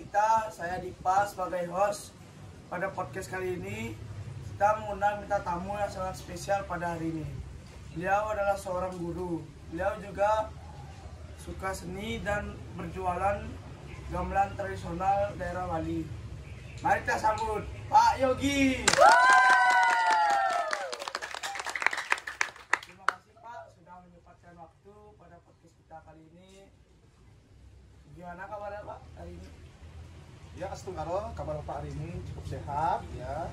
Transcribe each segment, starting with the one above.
kita, saya Dipa sebagai host. Pada podcast kali ini kita mengundang minta tamu yang sangat spesial pada hari ini. Beliau adalah seorang guru. Beliau juga suka seni dan berjualan gamelan tradisional daerah Bali. Mari kita sambut Pak Yogi. Terima kasih Pak sudah menyempatkan waktu pada podcast kita kali ini. Gimana kabarnya Pak hari ini? Ya, astungkaro, kabar Bapak hari ini cukup sehat ya.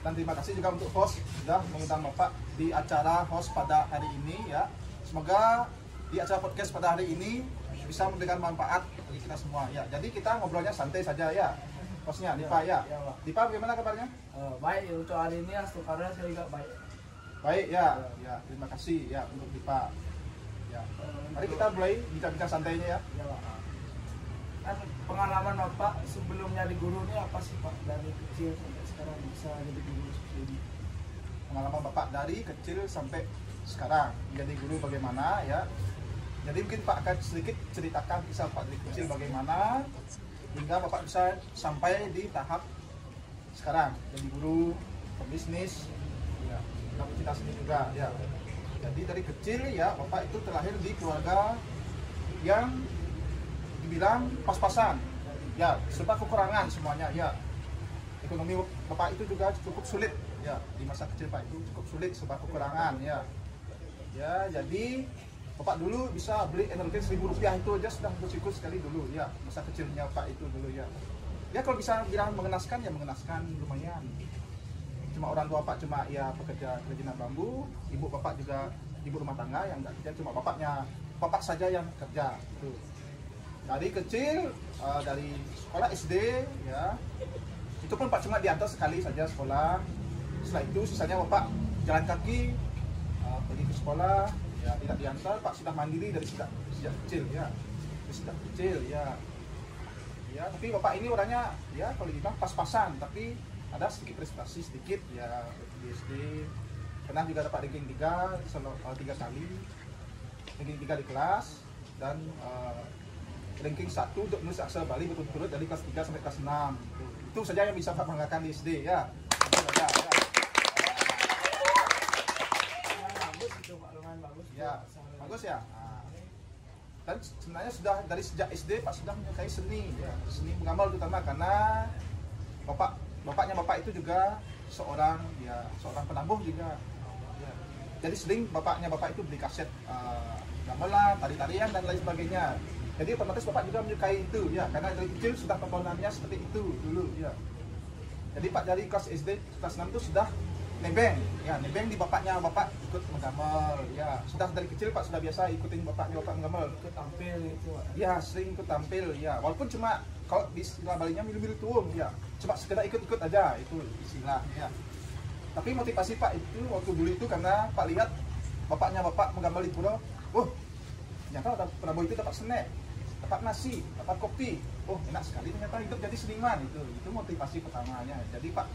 Dan terima kasih juga untuk host sudah mengundang Bapak di acara host pada hari ini ya. Semoga di acara podcast pada hari ini bisa memberikan manfaat bagi kita semua ya. Jadi kita ngobrolnya santai saja ya. Hostnya Dipa ya. Dipa bagaimana kabarnya? Baik, untuk hari ini astungkaro saya juga baik. Baik ya. Ya, terima kasih ya untuk Dipa. Ya. Mari kita mulai bincang-bincang santainya ya. Ya Pak. Kan pengalaman Bapak sebelum jadi guru ini apa sih Pak, dari kecil sampai sekarang bisa jadi guru seperti ini? Pengalaman Bapak dari kecil sampai sekarang menjadi guru bagaimana ya. Jadi mungkin Pak akan sedikit ceritakan kisah Pak dari kecil bagaimana hingga Bapak bisa sampai di tahap sekarang jadi guru, pebisnis ya, kita sendiri juga ya. Jadi dari kecil ya Bapak itu terlahir di keluarga yang dibilang pas-pasan ya, serba kekurangan semuanya ya. Ekonomi Bapak itu juga cukup sulit ya, di masa kecil Pak itu cukup sulit, serba kekurangan ya. Ya, jadi Bapak dulu bisa beli energi Rp1.000 itu aja sudah bersyukur sekali dulu ya, masa kecilnya Pak itu dulu ya. Ya kalau bisa bilang mengenaskan ya mengenaskan lumayan. Cuma orang tua Pak cuma ya pekerja kerajinan bambu, ibu Bapak juga ibu rumah tangga yang nggak kerja, cuma Bapak saja yang kerja itu. Dari kecil, dari sekolah SD ya, itu pun Pak cuma diantar sekali saja sekolah. Setelah itu sisanya Bapak jalan kaki pergi ke sekolah ya, tidak diantar. Pak sudah mandiri dari sejak kecil ya, sejak kecil ya. Ya, tapi Bapak ini orangnya ya kalau dibilang pas-pasan, tapi ada sedikit prestasi sedikit ya di SD. Pernah juga dapat ranking 3 3 kali, ranking 3 di kelas, dan ranking 1 untuk nulis aksara Bali berturut-turut dari kelas 3 sampai kelas 6. Itu saja yang bisa Pak banggakan di SD ya. Bagus itu Pak, lumayan bagus. Ya, bagus ya. Dan sebenarnya sudah dari sejak SD Pak sudah menyukai seni ya, seni menggambar terutama karena bapaknya Bapak itu juga seorang penabuh juga. Ya. Jadi sering bapaknya Bapak itu beli kaset gamelan, tari-tarian dan lain sebagainya. Jadi otomatis Bapak juga menyukai itu ya, karena dari kecil sudah tontonannya seperti itu dulu ya. Jadi Pak dari kelas SD kelas 6 itu sudah nebeng ya, nebeng di bapaknya Bapak ikut menggambar ya. Sudah dari kecil Pak sudah biasa ikutin bapaknya Bapak menggambar, Ikut tampil itu Pak. ya sering ikut tampil ya, walaupun cuma kalau di istilah Balinya milu-milu tuung ya, cuma sekedar ikut-ikut aja itu istilah ya. Tapi motivasi Pak itu waktu dulu itu karena Pak lihat bapaknya Bapak menggambar di pura, ternyata ada penabuh itu dapat snack, dapat nasi, dapat kopi. Enak sekali ternyata hidup jadi seniman itu motivasi pertamanya. Jadi Pak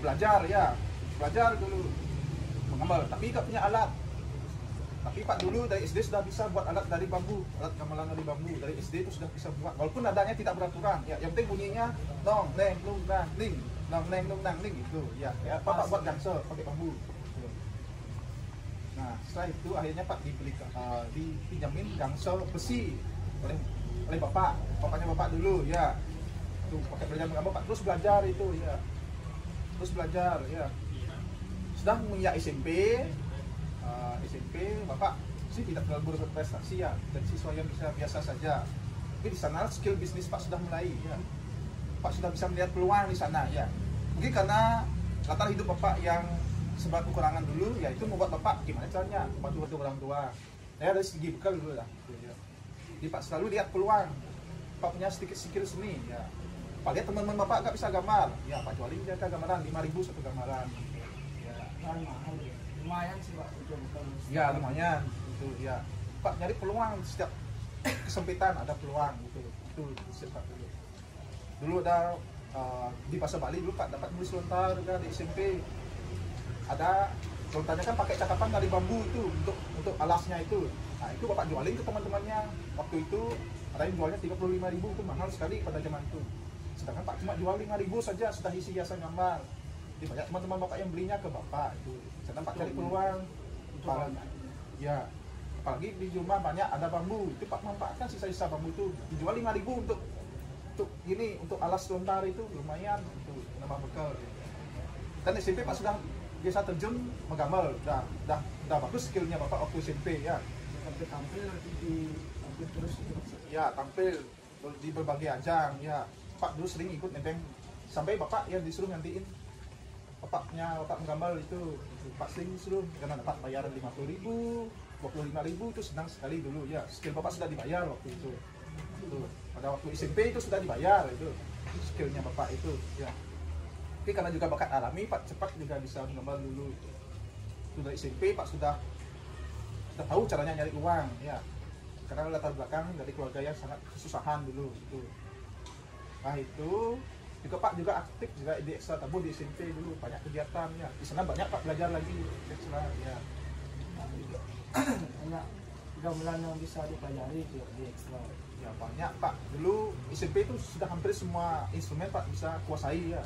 belajar dulu menggambar, tapi nggak punya alat. Tapi Pak dulu dari SD sudah bisa buat alat dari bambu, alat gamelan dari bambu. Dari SD itu sudah bisa buat, walaupun nadanya tidak beraturan. Ya, yang penting bunyinya nong neng nung nang ning, nong neng nung nang ning gitu. Ya, Pak buat gangsel pakai bambu. Nah, setelah itu akhirnya Pak dipinjamin gangsel besi oleh bapaknya Bapak dulu ya. Tuh pakai belajar menggambar Pak terus belajar itu ya. Terus belajar ya. Sudah menginjak SMP Bapak sih tidak terlalu berprestasi ya, dan siswa yang bisa biasa saja. Tapi di sana skill bisnis Pak sudah mulai ya. Pak sudah bisa melihat peluang di sana ya. Mungkin karena latar hidup Bapak yang sebab kekurangan dulu ya, itu membuat Bapak gimana caranya bantu orang tua. Ya dari segi bekal dulu lah. Ya. Jadi Pak selalu lihat peluang. Pak punya sedikit skill seni ya. Pak lihat teman-teman Bapak nggak bisa gambar, ya Pak jualin mereka gambaran 5.000 satu gambaran. Ya, Mahal. Lumayan sih Pak, itu bukan. Ya lumayan itu ya. Pak nyari peluang, setiap kesempitan ada peluang gitu. Itu Pak dulu. Dulu ada di Pasar Bali dulu Pak dapat nulis lontar juga di SMP. Ada lontarnya kan pakai cakapan dari bambu itu untuk alasnya itu. Nah itu Bapak jualin ke teman-temannya. Waktu itu Ada yang jualnya 35.000 itu mahal sekali pada zaman itu. Sedangkan Pak cuma jual 5.000 saja sudah isi hiasan gambar. Jadi banyak teman-teman Bapak yang belinya ke Bapak itu. Sedangkan Pak cari peluang. Ya, apalagi di rumah banyak ada bambu, itu Pak manfaatkan sisa-sisa bambu itu dijual 5.000 untuk ini, untuk alas lontar itu lumayan itu nama bekal. Dan SMP Pak sudah biasa terjun menggambar, udah bagus skillnya Bapak waktu SMP ya. Sampai tampil terus Ya, tampil di berbagai ajang ya. Pak dulu sering ikut nebeng sampai Bapak yang disuruh ngantiin Bapak menggambar itu. Pak sering disuruh karena dapat bayaran 50.000, 25.000 itu senang sekali dulu ya. Skill Bapak sudah dibayar waktu itu. Pada waktu SMP itu sudah dibayar itu skillnya Bapak itu ya. Tapi karena juga bakat alami, Pak cepat juga bisa menggambar dulu itu. Dari SMP Pak sudah tahu caranya nyari uang ya. Karena latar belakang dari keluarga yang sangat kesusahan dulu itu. Nah itu juga Pak juga aktif juga di ekstra tabu di SMP dulu, banyak kegiatan ya. Di sana banyak Pak belajar lagi ekstra ya. Banyak gamelan yang bisa dipelajari di ekstra. Ya banyak Pak. Dulu SMP itu sudah hampir semua instrumen Pak bisa kuasai ya.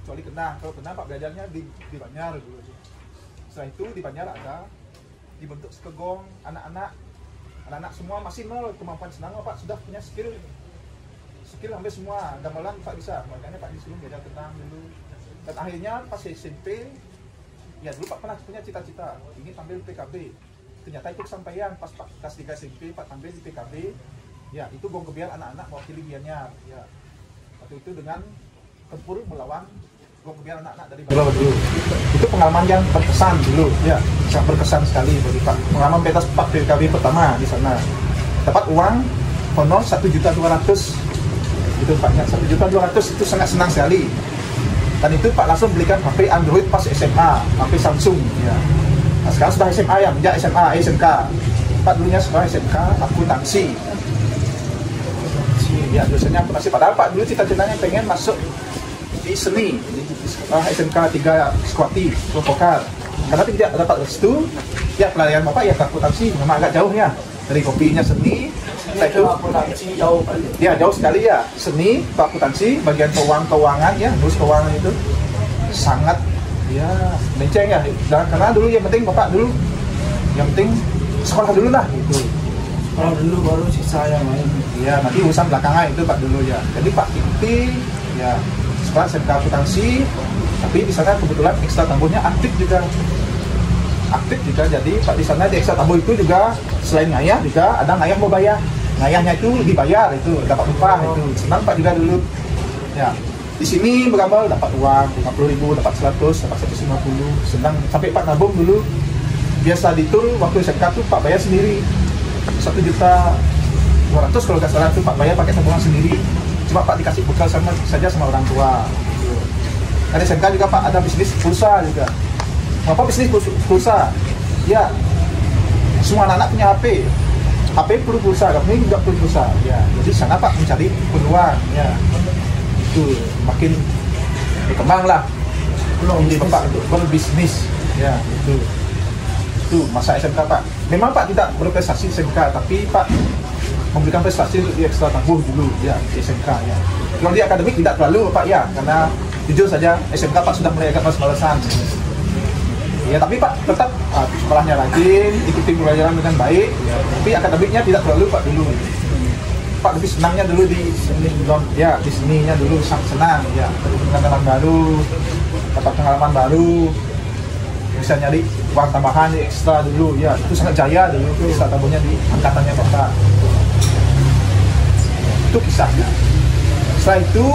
Kecuali kena. Kalau kena Pak belajarnya di Banjar dulu. Setelah itu di Banjar ada dibentuk sekegong anak-anak semua masih nol kemampuan senang Pak, sudah punya skill hampir semua gamelan Pak bisa. Makanya Pak disuruh belajar tenang dulu. Dan akhirnya pas SMP ya dulu Pak pernah punya cita-cita ingin tampil PKB. Ternyata itu kesampaian pas Pak kelas 3 SMP Pak tampil di PKB. Ya, itu gong kebiar anak-anak mewakili Gianyar ya. Waktu itu dengan tempur melawan gong kebiar anak-anak dari Bangladesh dulu. Itu pengalaman yang berkesan dulu ya, sangat berkesan sekali bagi Pak. Pengalaman pentas Pak PKB pertama di sana. Dapat uang honor 1.200.000 itu Paknya, 1.200.000 itu sangat senang sekali. Dan itu Pak langsung belikan HP Android pas SMA, HP Samsung ya. Nah, sekarang sudah SMA ya, menjak SMA, SMK. Pak dulunya sekolah SMK, akuntansi. Ya, dosennya akuntansi. Padahal Pak dulu cita-citanya pengen masuk di seni, di SMK 3 Squati, Vokal. Karena tidak dapat restu, ya pelarian Bapak ya ke akuntansi, memang agak jauh ya. Dari kopinya seni, itu akuntansi jauh kali. Ya jauh sekali ya. Seni, akuntansi, bagian keuangan ya, terus keuangan itu sangat ya menceng ya. Dan karena dulu yang penting Bapak dulu, yang penting sekolah dulu lah gitu. Kalau dulu baru sisa yang lain. Ya nanti urusan belakangan itu Pak dulu ya. Jadi Pak Kinti ya sekolah SMK akuntansi, tapi di sana kebetulan ekstra tambuhnya aktif juga. Jadi Pak di sana di ekstra tambuh itu juga selain ngayah juga ada ngayah mau bayar. Ngayahnya itu dibayar itu dapat upah itu. Senang Pak juga dulu. Ya. Di sini bergambar dapat uang 50.000, dapat 100, dapat 150. Senang sampai Pak nabung dulu. Biasa di tur waktu SMK tuh Pak bayar sendiri. 1.200.000 kalau nggak salah itu Pak bayar pakai tabungan sendiri. Cuma Pak dikasih bekal saja sama orang tua. Dari SMK juga Pak ada bisnis pulsa juga. Apa bisnis pulsa? Ya, semua anak punya HP. HP perlu pulsa, kami juga perlu pulsa. Ya, jadi sana Pak mencari peluang. Ya, itu makin berkembang lah. Belum di Bapak untuk berbisnis. Ya, itu masa SMK Pak. Memang Pak tidak berprestasi SMK, tapi Pak memberikan prestasi untuk di ekstra tambuh dulu ya di SMK ya. Kalau di akademik tidak terlalu Pak ya, karena jujur saja SMK Pak sudah mulai agak males-malesan. Ya tapi Pak tetap sekolahnya rajin, ikuti pelajaran dengan baik. Ya, tapi akademiknya tidak terlalu Pak dulu. Pak lebih senangnya dulu di seni, ya di seninya dulu sangat senang ya. Pengalaman baru, dapat pengalaman baru, bisa nyari uang tambahan di ekstra dulu ya. Itu sangat jaya dulu tuh ekstra tambuhnya di angkatannya Bapak. Itu kisahnya. Setelah itu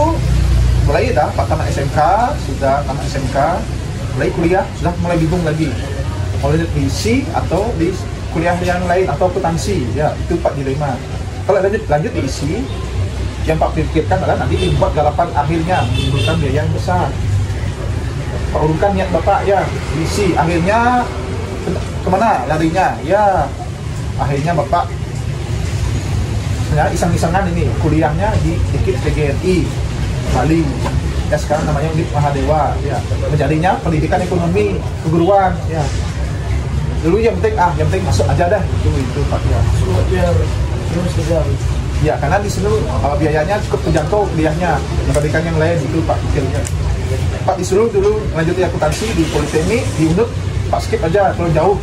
mulai dah Pak tamat SMK, sudah tamat SMK, mulai kuliah sudah mulai bingung lagi mau diisi atau di kuliah yang lain atau akuntansi ya, itu Pak dilema. Kalau lanjut diisi, yang Pak pikirkan adalah nanti dibuat garapan akhirnya menimbulkan biaya yang besar. Pak urungkan niat Bapak ya diisi, akhirnya kemana larinya ya, akhirnya Bapak ya iseng-isengan ini kuliahnya di IKIP PGRI Bali. Ya sekarang namanya Undip Mahadewa ya, mencarinya pendidikan ekonomi keguruan ya. Dulu yang penting masuk aja dah itu Pak ya. Terus Ya, karena di sini biayanya cukup terjangkau kuliahnya dibandingkan yang lain itu Pak pikirnya. Pak disuruh dulu lanjut akuntansi di Politeknik, di UNUD, Pak skip aja kalau jauh.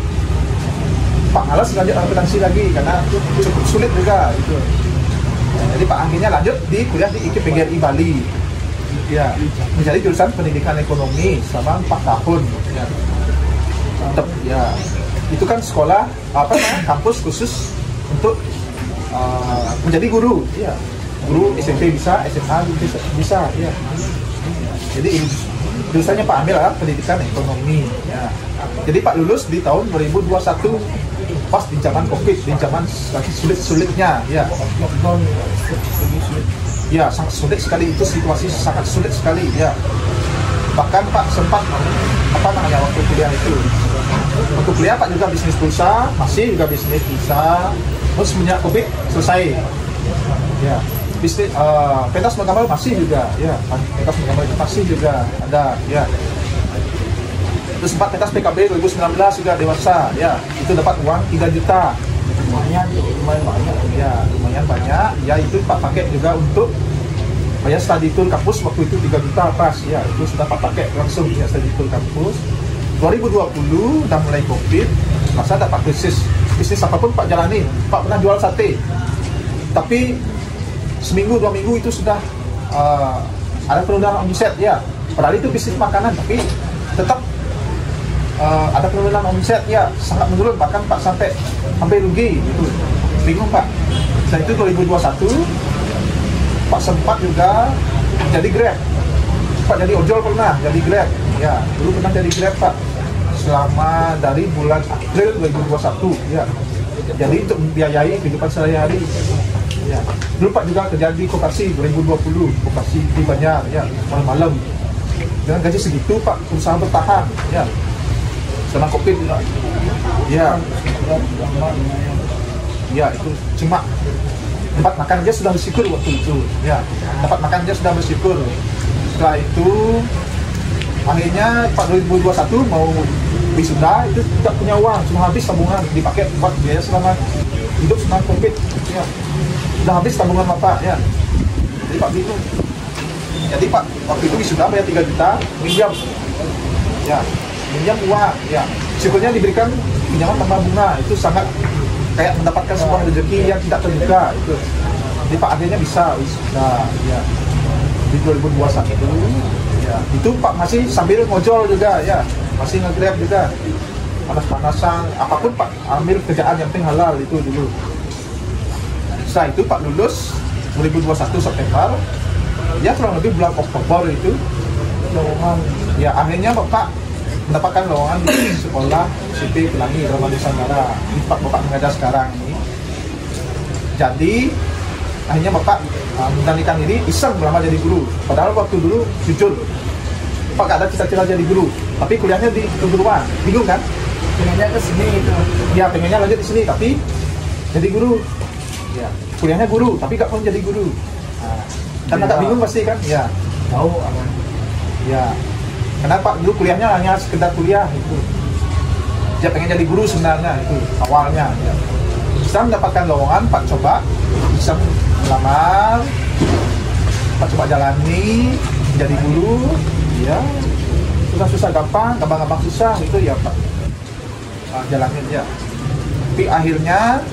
Pak malas lanjut akuntansi lagi karena cukup sulit juga gitu. Jadi Pak akhirnya lanjut di kuliah di IKIP-PGRI Bali. Ya, menjadi jurusan pendidikan ekonomi selama 4 tahun. Ya. Tetap, ya. Itu kan sekolah apa namanya? Kampus khusus untuk menjadi guru. Ya. Guru SMP bisa, SMA bisa, ya. Jadi jurusannya Pak ambil adalah pendidikan ekonomi. Ya. Jadi Pak lulus di tahun 2021 pas di zaman COVID, di zaman lagi sulit-sulitnya, ya. Ya, sangat sulit sekali, itu situasi sangat sulit sekali, ya. Bahkan Pak sempat apa namanya waktu kuliah itu. Waktu kuliah Pak juga bisnis pulsa, masih juga bisnis pulsa. Terus semenjak COVID selesai. Ya. Bisnis pentas menggambar masih juga, ya. Pentas menggambar masih juga ada, ya. Terus sempat pentas PKB 2019 juga dewasa, ya. Itu dapat uang 3 juta. Lumayan banyak, ya, lumayan banyak. Ya, itu Pak pakai juga untuk bayar study tour kampus waktu itu 3 juta pas, ya. Itu sudah Pak pakai langsung ya study tour kampus. 2020 udah mulai COVID, masa dapat bisnis apapun Pak jalani. Pak pernah jual sate, tapi seminggu 2 minggu itu sudah ada penurunan omset, ya. Padahal itu bisnis makanan, tapi tetap ada penurunan omset, ya, sangat menurun, bahkan Pak sampai rugi gitu. Bingung Pak. Setelah itu 2021 Pak sempat juga jadi Grab. Pak jadi ojol pernah, jadi Grab. Ya, dulu pernah jadi Grab Pak. Selama dari bulan April 2021, ya. Jadi untuk membiayai kehidupan sehari-hari. Ya. Dulu Pak juga kerja di koperasi 2020, koperasi di Banjar, ya, malam-malam. Dengan gaji segitu Pak berusaha bertahan, ya. Selama COVID, ya, ya itu cuma tempat makan aja sudah bersyukur waktu itu, ya, dapat makan aja sudah bersyukur. Setelah itu akhirnya Pak 2021 mau wisuda, itu tidak punya uang, cuma habis tabungan dipakai buat biaya selama hidup selama COVID, ya. Sudah habis tabungan Bapak, ya. Jadi Pak bingung. Jadi Pak waktu itu wisuda bayar 3 juta, minjam, ya. Minjam uang, ya. Syukurnya diberikan pinjaman tanpa bunga, itu sangat kayak mendapatkan sebuah rezeki yang tidak terduga itu. Jadi Pak akhirnya bisa wisuda, ya. Di 2021 itu, ya. Itu Pak masih sambil ngojol juga, ya. Masih nge-grab juga. Panas-panasan, apapun Pak ambil kerjaan yang penting halal itu dulu. Setelah itu Pak lulus 2021 September, ya kurang lebih bulan Oktober itu lowongan, ya akhirnya Bapak mendapatkan lowongan di sekolah SMP Pelangi Drama Nusantara di Pak Bapak mengajar sekarang ini. Jadi akhirnya Bapak memberanikan diri iseng melamar jadi guru. Padahal waktu dulu jujur Pak gak ada cita-cita jadi guru, tapi kuliahnya di keguruan. Bingung kan? Pengennya ke sini itu. Ya pengennya lanjut di sini tapi jadi guru. Ya, kuliahnya guru tapi gak pun jadi guru. Nah, karena agak bingung pasti kan? Ya. Tahu apa? Ya. Kenapa dulu kuliahnya hanya sekedar kuliah itu. Dia pengen jadi guru sebenarnya itu awalnya. Ya. Setelah mendapatkan lowongan, Pak coba bisa melamar, Pak coba jalani jadi guru. Ya, susah-susah gampang susah itu ya Pak. Jalanin ya. Tapi akhirnya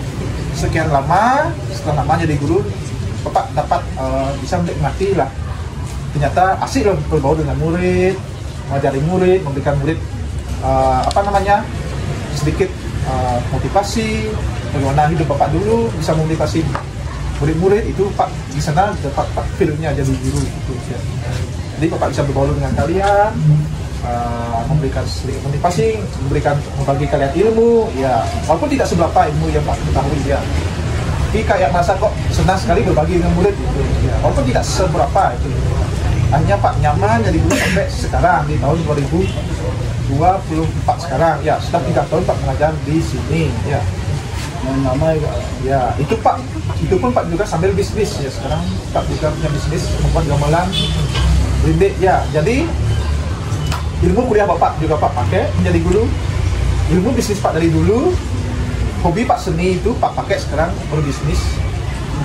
sekian lama, setelah lama jadi guru, Bapak dapat bisa menikmati lah. Ternyata asik loh berbaur dengan murid, mengajari murid, memberikan murid sedikit motivasi, bagaimana hidup Bapak dulu, bisa memotivasi murid-murid itu Pak di sana dapat feel-nya jadi guru gitu ya. Jadi Bapak bisa berbaur dengan kalian, memberikan sedikit motivasi, membagi kalian ilmu, ya walaupun tidak seberapa ilmu yang Pak ketahui ya. Tapi kayak merasa kok senang sekali berbagi dengan murid gitu, ya. Walaupun tidak seberapa itu. Akhirnya Pak nyaman jadi guru sampai sekarang di tahun 2024 sekarang, ya sudah 3 tahun Pak mengajar di sini, ya. Nama ya itu Pak, itu pun Pak juga sambil bisnis ya. Sekarang Pak juga punya bisnis membuat gamelan rindik ya. Jadi ilmu kuliah Bapak juga Pak pakai menjadi guru, ilmu bisnis Pak dari dulu, hobi Pak seni itu Pak pakai sekarang berbisnis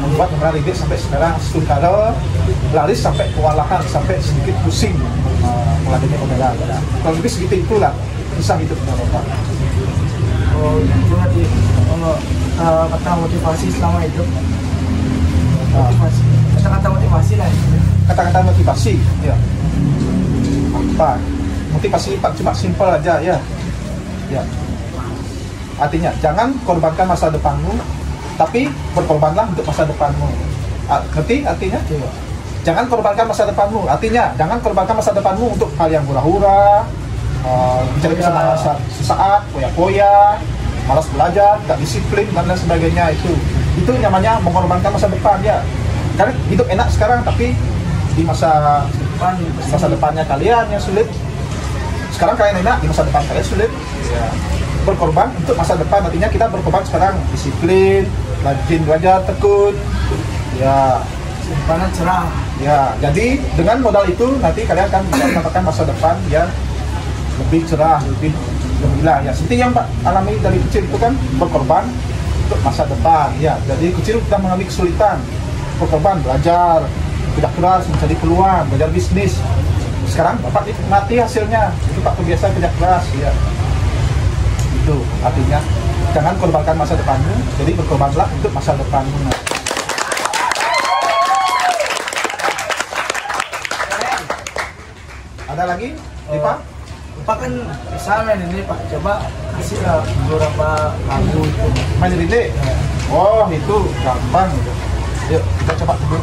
membuat Memeran Ringgit sampai sekarang Stunkara laris sampai kewalahan, sampai sedikit pusing meladeni Memeran. Kalau lebih segitu itulah kisah hidup Bapak. Oh, itu nanti kata motivasi selama hidup. Motivasi. Kata-kata motivasi lah. Kata-kata motivasi, ya. Apa? Motivasi cuma simpel aja ya. Ya. Artinya jangan korbankan masa depanmu, tapi berkorbanlah untuk masa depanmu. Ngerti artinya? Jangan korbankan masa depanmu. Artinya jangan korbankan masa depanmu untuk hal yang hura-hura, mencari kesenangan sesaat, poya-poya, malas belajar, tak disiplin dan lain sebagainya. Itu namanya mengorbankan masa depan ya. Karena hidup enak sekarang, tapi di masa depannya kalian yang sulit. Sekarang kalian enak, di masa depan kalian sulit. Ya. Berkorban untuk masa depan, artinya kita berkorban sekarang disiplin, rajin belajar, tekun. Ya, simpanan cerah. Ya, jadi dengan modal itu nanti kalian akan bisa mendapatkan masa depan yang lebih cerah, lebih gemilang. Ya, seperti yang Pak alami dari kecil itu kan berkorban untuk masa depan. Ya, jadi kecil kita mengalami kesulitan, berkorban belajar, kerja keras, mencari peluang, belajar bisnis. Sekarang Bapak nikmati hasilnya. Itu Pak kebiasaan kerja keras. Ya. Itu artinya jangan korbankan masa depanmu, jadi berkorbanlah untuk masa depanmu. Ada lagi, Pak? Pak kan bisa main ini Pak, coba kasih beberapa lagu itu. Main ini? Oh itu gampang. Yuk kita coba dulu.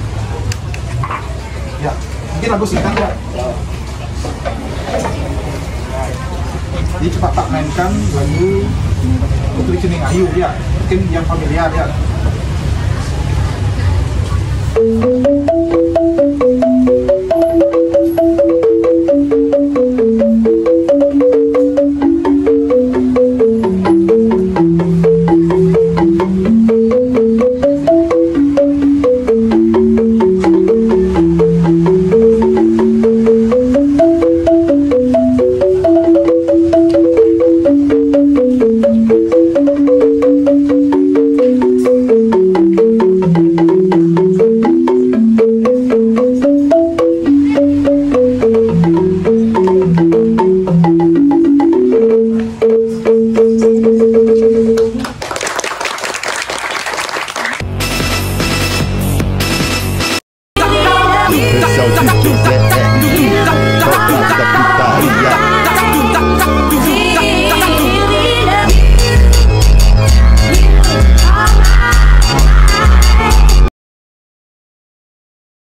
Ya, mungkin lagu singkat ya. Jadi coba Pak mainkan lagu Putri Cening Ayu ya, mungkin yang familiar ya.